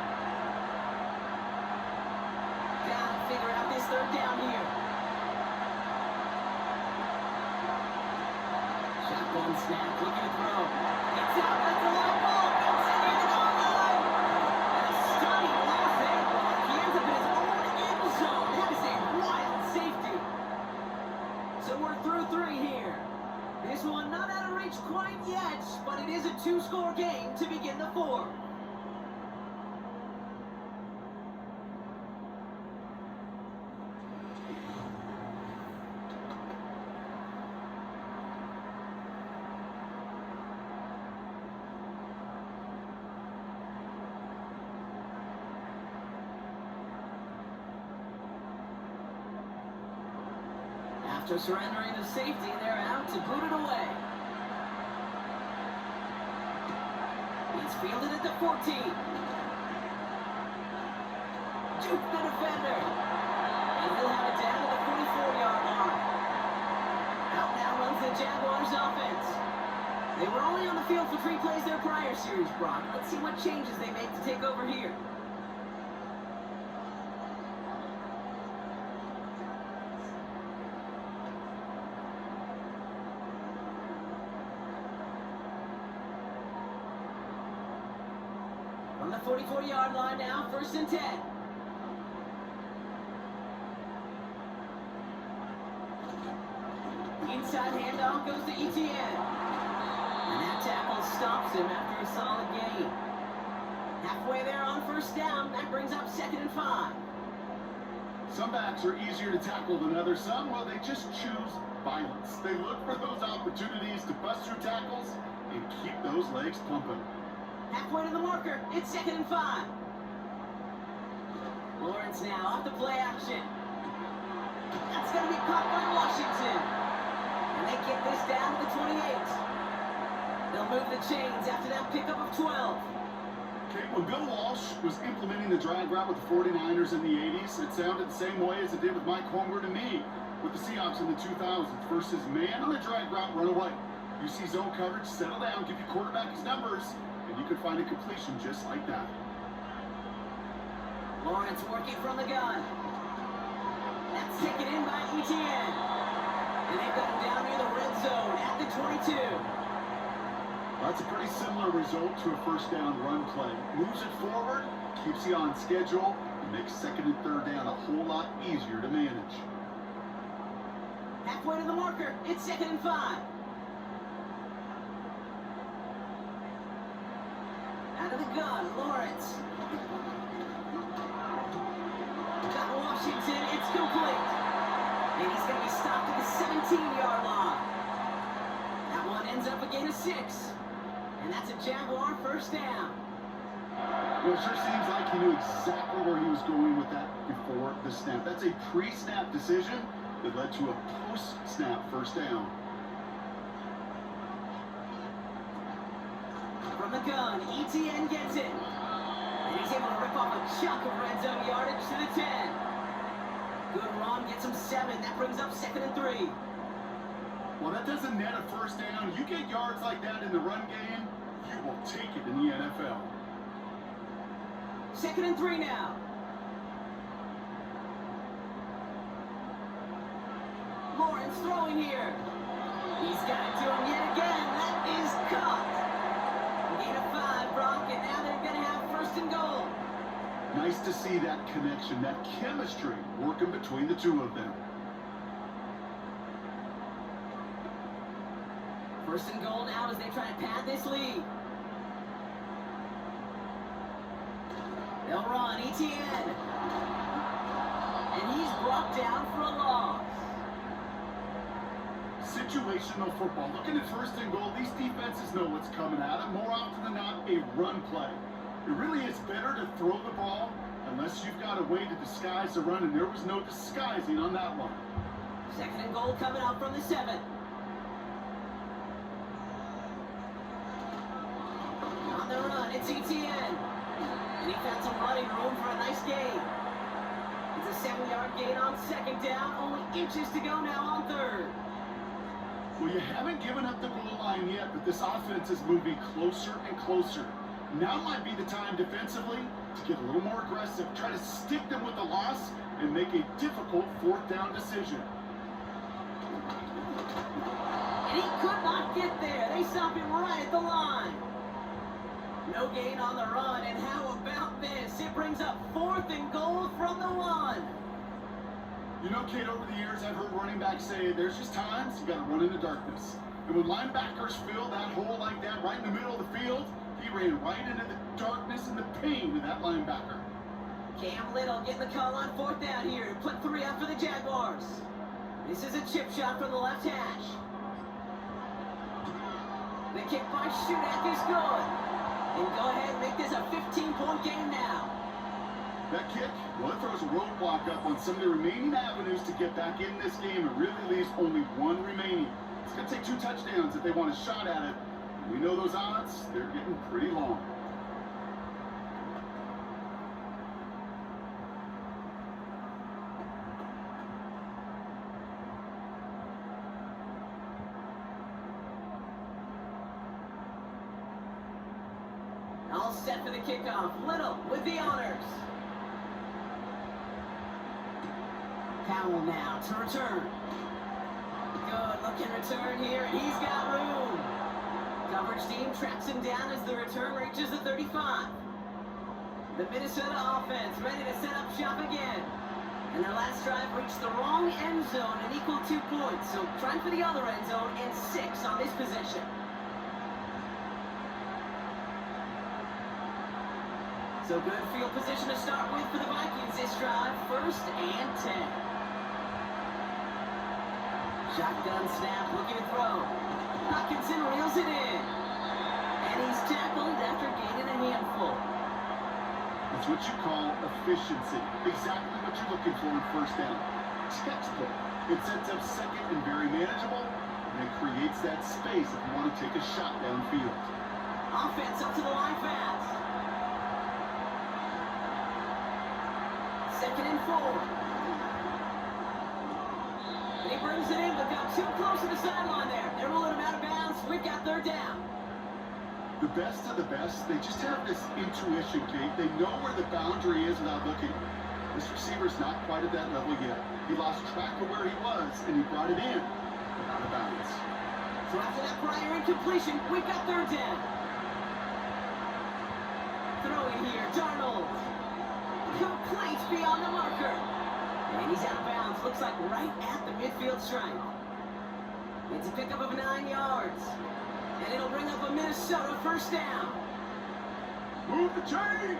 B: Figure out this 3rd down here. Shotgun snap, looking to throw. It's out, that's a long ball. Gets it near the goal line. And a stunning last hand block. He ends up in his own end zone. That is a wild safety. So we're through 3 here. This one not out of reach quite yet, but it is a 2-score game to begin the 4th. After surrendering the safety, they're out to boot it away. He's fielded at the 14. Juke the defender. And he'll have it down to the 44-yard line. Out now runs the Jaguars offense. They were only on the field for 3 plays their prior series, Brock. Let's see what changes they make to take over here. From the 44-yard line now, 1st and 10. Inside handoff goes to Etienne. And that tackle stops him after a solid gain. Halfway there on 1st down, that brings up 2nd and 5.
C: Some backs are easier to tackle than others. Some, well, they just choose violence. They look for those opportunities to bust through tackles and keep those legs pumping.
B: Halfway to the marker, it's 2nd and 5. Lawrence now off the play action. That's going to be caught by Washington. And they get this down to the 28. They'll move the chains after that pickup of 12.
C: Okay, when Bill Walsh was implementing the drag route with the 49ers in the 80s, it sounded the same way as it did with Mike Holmgren and me with the Seahawks in the 2000s. Versus man on the drag route, run away. You see zone coverage, settle down, give your quarterback his numbers, and you could find a completion just like that.
B: Lawrence working from the gun. That's taken in by Etienne. And they've got him down near the red zone at the 22.
C: That's a pretty similar result to a 1st down run play. Moves it forward, keeps you on schedule, and makes 2nd and 3rd down a whole lot easier to manage.
B: Halfway to the marker, it's 2nd and 5. Out of the gun, Lawrence. Got Washington, it's complete. And he's going to be stopped at the 17-yard line. That one ends up a gain of 6. And that's a Jaguar 1st down.
C: Well, it sure seems like he knew exactly where he was going with that before the snap. That's a pre-snap decision that led to a post-snap 1st down.
B: From the gun, Etienne gets it. And he's able to rip off a chunk of red zone yardage to the 10. Good run, gets him 7. That brings up 2nd and 3.
C: Well, that doesn't net a first down. You get yards like that in the run game, you will take it in the NFL.
B: 2nd and 3 now. Lawrence throwing here. He's got it to him yet again. That is caught. Gain of 5, Brock, and now they're going to have 1st and goal.
C: Nice to see that connection, that chemistry working between the two of them.
B: 1st and goal now as they try to pad this lead. They'll run, ETN. And he's brought down for a loss.
C: Situational football. Looking at 1st and goal, these defenses know what's coming at them. More often than not, a run play. It really is better to throw the ball unless you've got a way to disguise the run, and there was no disguising on that one.
B: 2nd and goal coming up from the 7. On the run, it's ETN. And he found some running room for a nice gain. It's a 7-yard gain on 2nd down. Only inches to go now on 3rd.
C: Well, you haven't given up the goal line yet, but this offense is moving closer and closer. Now might be the time defensively to get a little more aggressive, try to stick them with the loss, and make a difficult 4th down decision.
B: And he could not get there. They stop him right at the line. No gain on the run, and how about this? It brings up 4th and goal from the 1.
C: You know, Kate, over the years, I've heard running backs say there's just times you got to run in the darkness. And when linebackers fill that hole like that right in the middle of the field, he ran right into the darkness and the pain of that linebacker.
B: Cam Little getting the call on 4th down here to put 3 up for the Jaguars. This is a chip shot from the left hash. The kick by Shudak is good. And go ahead and make this a 15-point game now.
C: That kick, well, it throws a roadblock up on some of the remaining avenues to get back in this game. It really leaves only 1 remaining. It's going to take 2 touchdowns if they want a shot at it. We know those odds, they're getting pretty long.
B: All set for the kickoff. Little with the honors. Powell now to return. Good looking return here, and he's got room. Coverage team tracks him down as the return reaches the 35. The Minnesota offense ready to set up shop again. And their last drive reached the wrong end zone and equal 2 points. So trying for the other end zone and 6 on this possession. So good field position to start with for the Vikings this drive. 1st and 10. Shotgun snap, looking to throw. Hawkinson reels it in. And he's tackled after gaining a handful.
C: That's what you call efficiency. Exactly what you're looking for in 1st down. Textbook. It sets up 2nd and very manageable, and it creates that space if you want to take a shot downfield.
B: Offense up to the line fast. 2nd and 4. And he brings it in, but got too close to the sideline there. They're rolling him out of bounds. We've got 3rd down.
C: The best of the best, they just have this intuition, Kate. They know where the boundary is without looking. This receiver's not quite at that level yet. He lost track of where he was, and he brought it in, but out of bounds.
B: So after that prior incompletion, we've got 3rd down. Throwing here, Darnold. Complete beyond the marker. And he's out of bounds. Looks like right at the midfield stripe. It's a pickup of 9 yards. And it'll bring up a Minnesota 1st down.
C: Move the chains!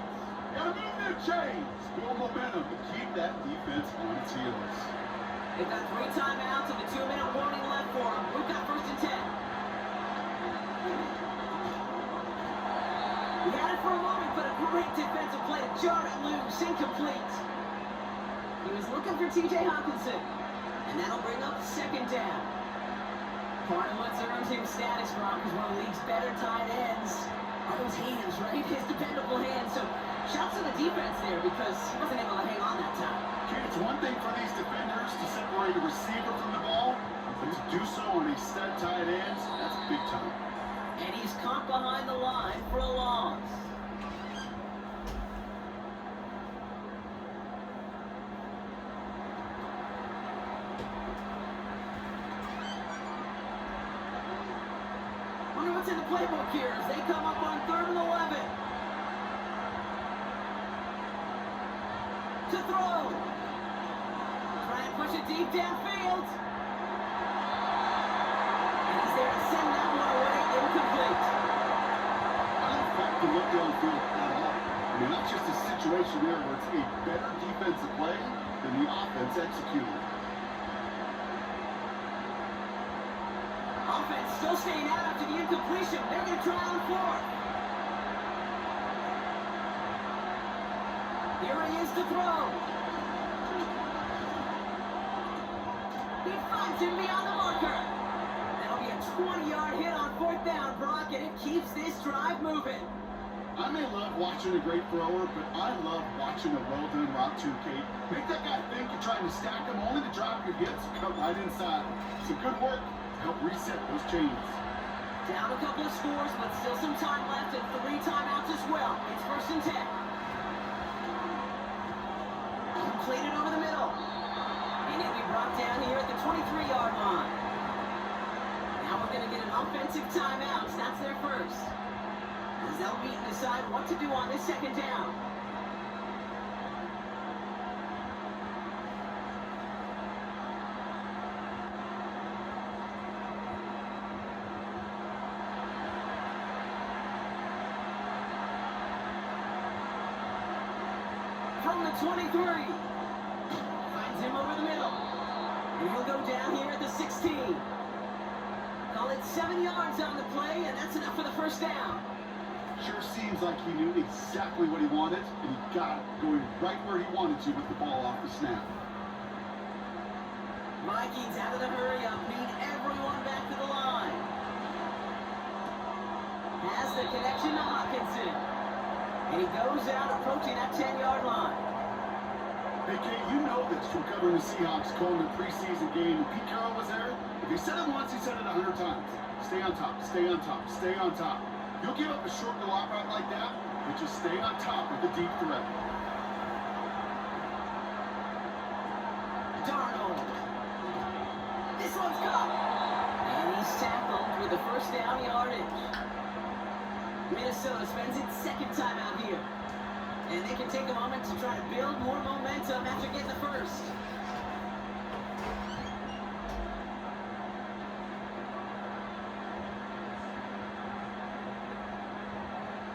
C: Gotta move them chains! Build momentum to keep that defense on its heels.
B: They've got 3 timeouts and a 2-minute warning left for them. We've got 1st and 10. We had it for a moment, but a great defensive play to jar it loose, incomplete. He was looking for T.J. Hawkinson, and that'll bring up 2nd down. Part of what's earned him status, Brock, is one of the league's better tight ends. Oh, those hands, right? His dependable hands. So shouts to the defense there because he wasn't able to hang on that time.
C: Okay, it's one thing for these defenders to separate a receiver from the ball, but to do so on a stud tight end, that's big time.
B: And he's caught behind the line for a loss. Wonder what's in the playbook here as they come up on 3rd and 11. To throw. Try and push it deep downfield. And he's there to send that one away incomplete.
C: I don't fault the look downfield at all. I mean, that's just a situation there where it's a better defensive play than the offense executed.
B: Offense still staying out after the incompletion. They're going to try on 4th. Here he is to throw. He finds him beyond the marker. That'll be a 20-yard hit on 4th down, Brock, and it keeps this drive moving.
C: I may love watching a great thrower, but I love watching a well-done route too, Kate. Make that guy think you're trying to stack him only to drop your hits and cut right inside. Some good work to help reset those chains.
B: Down a couple of scores, but still some time left and 3 timeouts as well. It's 1st and 10. Completed over the middle. And he'll be brought down here at the 23-yard line. Now we're going to get an offensive timeout. That's their first. As they'll meet and decide what to do on this 2nd down. From the 23. Finds him over the middle. And he'll go down here at the 16. Call it 7 yards on the play, and that's enough for the 1st down.
C: Sure seems like he knew exactly what he wanted, and he got it going right where he wanted to with the ball off the snap.
B: Vikings out of the hurry up, need everyone back to the line. Has the connection to Hawkinson. And he goes out approaching that 10-yard line.
C: Hey, Kate, you know this from covering the Seahawks, calling the preseason game. When Pete Carroll was there, if he said it once, he said it 100 times. Stay on top, stay on top, stay on top. You'll give up a short go out route like that, but just stay on top with the deep threat.
B: Darnold. This one's caught. And he's tackled with the 1st down yardage. Minnesota spends its 2nd time out here. And they can take a moment to try to build more momentum after getting the 1st.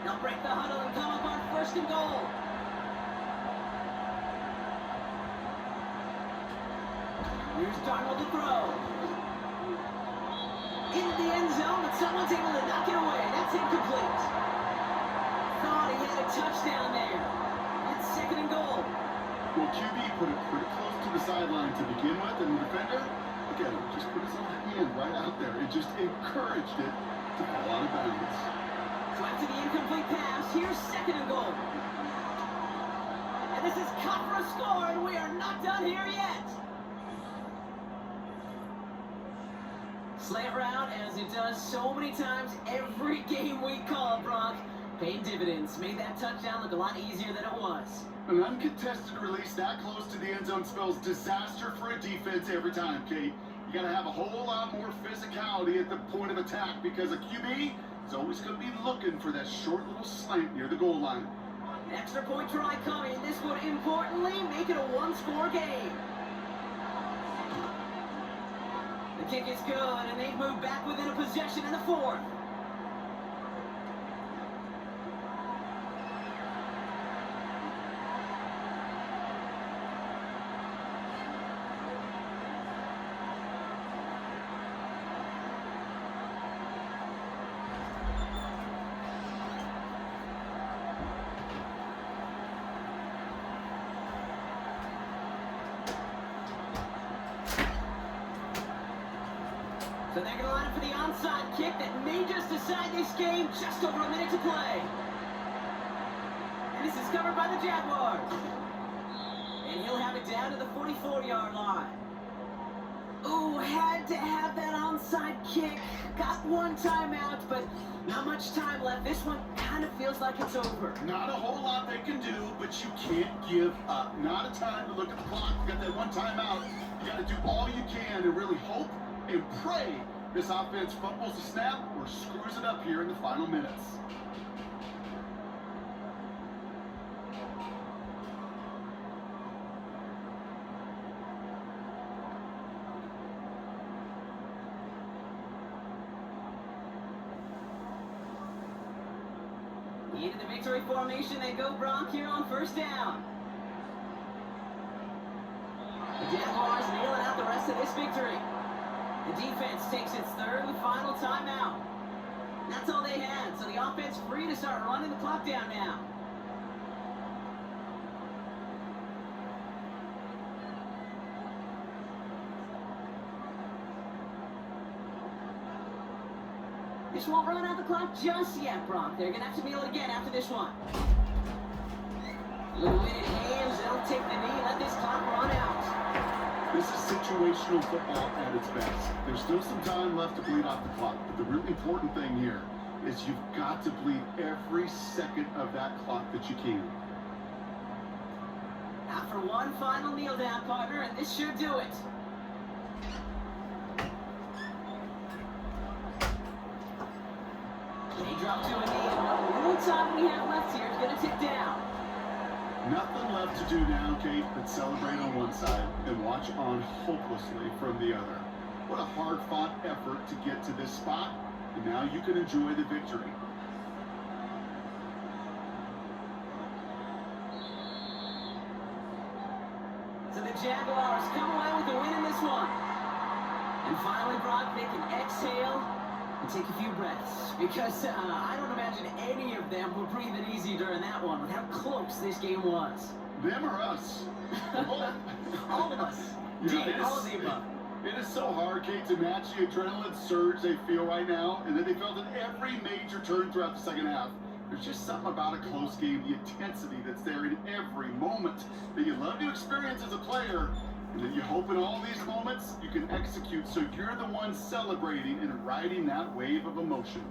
B: They'll break the huddle and come up on 1st and goal. Here's Darnold to throw. Into the end zone, but someone's able to knock it away. That's incomplete. Thought he had a touchdown there. It's 2nd and goal.
C: Well, QB put it pretty close to the sideline to begin with, and the defender, look at him, just put his own hand right out there. It just encouraged it to fall out of bounds.
B: So after the incomplete pass, here's 2nd and goal. And this is cut for a score, and we are not done here yet. Slant route, as it does so many times every game we call, Brock. Paid dividends, made that touchdown look a lot easier than it was.
C: An uncontested release that close to the end zone spells disaster for a defense every time, Kate. You got to have a whole lot more physicality at the point of attack because a QB is always going to be looking for that short little slant near the goal line.
B: Extra point try coming. This would importantly make it a 1-score game. The kick is good, and they've moved back within a possession in the 4th. So they're going to line up for the onside kick that may just decide this game. Just over a minute to play. And this is covered by the Jaguars. And he'll have it down to the 44-yard line. Ooh, had to have that onside kick. Got one timeout, but not much time left. This one kind of feels like it's over.
C: Not a whole lot they can do, but you can't give up. Not a time to look at the clock. You got that one timeout. You got to do all you can and really hope and pray this offense fumbles the snap or screws it up here in the final minutes.
B: Into the victory formation, they go Bronc here on first down. The Jaguars nailing out the rest of this victory. The defense takes its third and final timeout. That's all they had, so the offense free to start running the clock down now. This won't run out the clock just yet, Bronc. They're going to have to kneel it again after this one. Little win in hands, they'll take the knee, let this clock run out.
C: This is situational football at its best. There's still some time left to bleed off the clock, but the really important thing here is you've got to bleed every second of that clock that you can.
B: After one final kneel down, partner, and this should do it. They drop to a knee, and what little time we have left here is going to tick down.
C: Nothing left to do now, Kate, but celebrate on one side and watch on hopelessly from the other. What a hard-fought effort to get to this spot, and now you can enjoy the victory.
B: So the Jaguars come away with the win in this one. And finally, Brock, they can exhale and take a few breaths, because I don't imagine any of them were breathing easy during that one with how close this game was.
C: Them or us?
B: All of us.
C: Yeah,
B: All of the above.
C: It is so hard, Kate, to match the adrenaline surge they feel right now, and then they felt it every major turn throughout the second half. There's just something about a close game, the intensity that's there in every moment that you love to experience as a player. And then you hope in all these moments you can execute so you're the one celebrating and riding that wave of emotion.